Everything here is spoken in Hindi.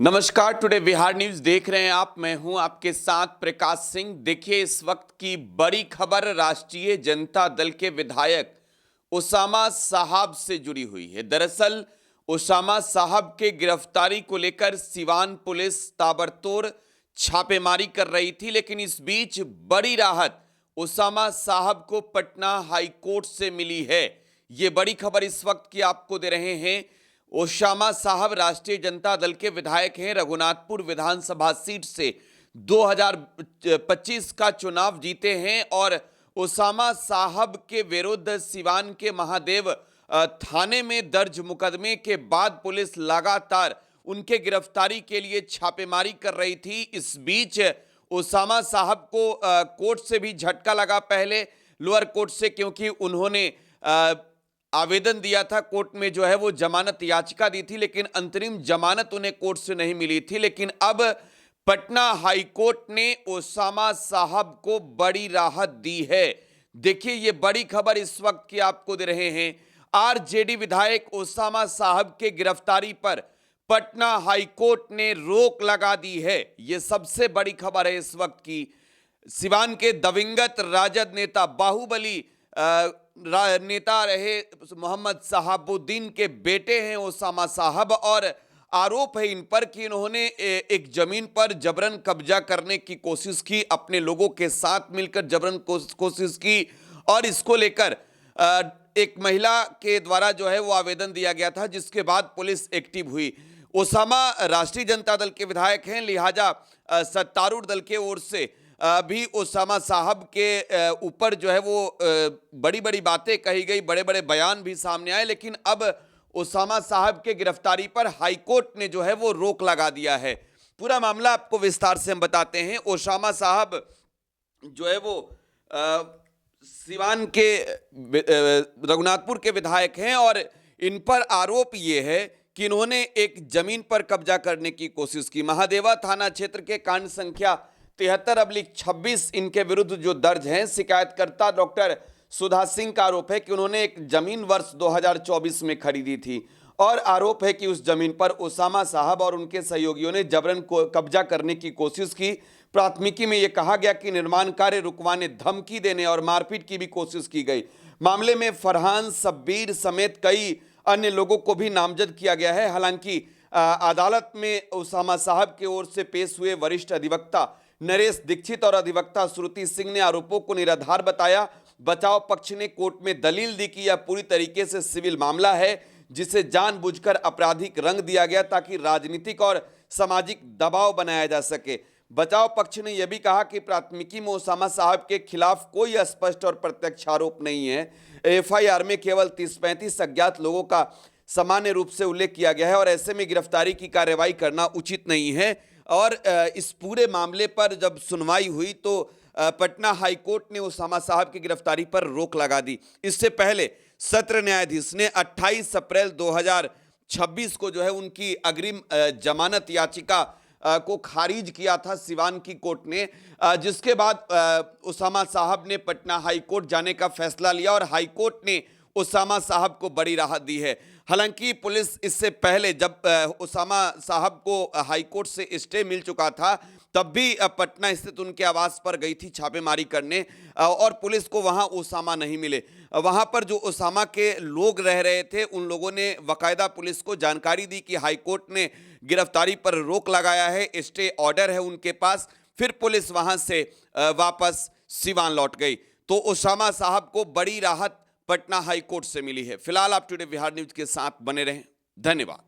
नमस्कार, टुडे बिहार न्यूज देख रहे हैं आप। मैं हूं आपके साथ प्रकाश सिंह। देखिए, इस वक्त की बड़ी खबर राष्ट्रीय जनता दल के विधायक उसामा साहब से जुड़ी हुई है। दरअसल उसामा साहब के गिरफ्तारी को लेकर सिवान पुलिस ताबड़तोड़ छापेमारी कर रही थी, लेकिन इस बीच बड़ी राहत उसामा साहब को पटना हाई कोर्ट से मिली है। ये बड़ी खबर इस वक्त की आपको दे रहे हैं। उसामा साहब राष्ट्रीय जनता दल के विधायक हैं। रघुनाथपुर विधानसभा सीट से 2025 का चुनाव जीते हैं और उसामा साहब के विरुद्ध सिवान के महादेव थाने में दर्ज मुकदमे के बाद पुलिस लगातार उनके गिरफ्तारी के लिए छापेमारी कर रही थी। इस बीच उसामा साहब को कोर्ट से भी झटका लगा, पहले लोअर कोर्ट से, क्योंकि उन्होंने आवेदन दिया था कोर्ट में, जो है वो जमानत याचिका दी थी, लेकिन अंतरिम जमानत उन्हें कोर्ट से नहीं मिली थी। लेकिन अब पटना हाई कोर्ट ने उसामा साहब को बड़ी राहत दी है। देखिए, ये बड़ी खबर इस वक्त की आपको दे रहे हैं। आरजेडी विधायक उसामा साहब के गिरफ्तारी पर पटना हाई कोर्ट ने रोक लगा दी है। यह सबसे बड़ी खबर है इस वक्त की। सिवान के दिवंगत राजद नेता, बाहुबली नेता रहे मोहम्मद शहाबुद्दीन के बेटे हैं उसामा साहब, और आरोप है इन पर कि इन्होंने एक जमीन पर जबरन कब्जा करने की कोशिश की, अपने लोगों के साथ मिलकर जबरन कोशिश की, और इसको लेकर एक महिला के द्वारा जो है वो आवेदन दिया गया था, जिसके बाद पुलिस एक्टिव हुई। उसामा राष्ट्रीय जनता दल के विधायक हैं, लिहाजा सत्तारूढ़ दल के ओर से भी उसामा साहब के ऊपर जो है वो बड़ी बड़ी बातें कही गई, बड़े बड़े बयान भी सामने आए। लेकिन अब उसामा साहब के गिरफ्तारी पर हाईकोर्ट ने जो है वो रोक लगा दिया है। पूरा मामला आपको विस्तार से हम बताते हैं। उसामा साहब जो है वो सिवान के रघुनाथपुर के विधायक हैं, और इन पर आरोप ये है कि इन्होंने एक जमीन पर कब्जा करने की कोशिश की। महादेवा थाना क्षेत्र के कांड संख्या 73/26 इनके विरुद्ध जो दर्ज हैं। शिकायतकर्ता डॉक्टर सुधा सिंह का आरोप है कि उन्होंने एक जमीन वर्ष 2024 में खरीदी थी, और आरोप है कि उस जमीन पर उसामा साहब और उनके सहयोगियों ने जबरन कब्जा करने की कोशिश की। प्राथमिकी में यह कहा गया कि निर्माण कार्य रुकवाने, धमकी देने और मारपीट की भी कोशिश की गई। मामले में फरहान, शब्बीर समेत कई अन्य लोगों को भी नामजद किया गया है। हालांकि अदालत में उसामा साहब की ओर से पेश हुए वरिष्ठ अधिवक्ता नरेश दीक्षित और अधिवक्ता श्रुति सिंह ने आरोपों को निराधार बताया। बचाव पक्ष ने कोर्ट में दलील दी कि यह पूरी तरीके से सिविल मामला है, जिसे जानबूझकर आपराधिक रंग दिया गया ताकि राजनीतिक और सामाजिक दबाव बनाया जा सके। बचाव पक्ष ने यह भी कहा कि प्राथमिकी में उसामा साहब के खिलाफ कोई स्पष्ट और प्रत्यक्ष आरोप नहीं है। एफआईआर में केवल 30-35 अज्ञात लोगों का सामान्य रूप से उल्लेख किया गया है, और ऐसे में गिरफ्तारी की कार्रवाई करना उचित नहीं है। और इस पूरे मामले पर जब सुनवाई हुई तो पटना हाई कोर्ट ने उसामा साहब की गिरफ्तारी पर रोक लगा दी। इससे पहले सत्र न्यायाधीश ने 28 अप्रैल 2026 को जो है उनकी अग्रिम जमानत याचिका को खारिज किया था सिवान की कोर्ट ने, जिसके बाद उसामा साहब ने पटना हाई कोर्ट जाने का फैसला लिया, और हाई कोर्ट ने उसामा साहब को बड़ी राहत दी है। हालांकि पुलिस इससे पहले, जब उसामा साहब को हाईकोर्ट से स्टे मिल चुका था, तब भी पटना स्थित उनके आवास पर गई थी छापेमारी करने, और पुलिस को वहां उसामा नहीं मिले। वहां पर जो उसामा के लोग रह रहे थे, उन लोगों ने बाकायदा पुलिस को जानकारी दी कि हाईकोर्ट ने गिरफ्तारी पर रोक लगाया है, स्टे ऑर्डर है उनके पास। फिर पुलिस वहां से वापस सिवान लौट गई। तो उसामा साहब को बड़ी राहत पटना हाई कोर्ट से मिली है। फिलहाल आप टुडे बिहार न्यूज के साथ बने रहें। धन्यवाद।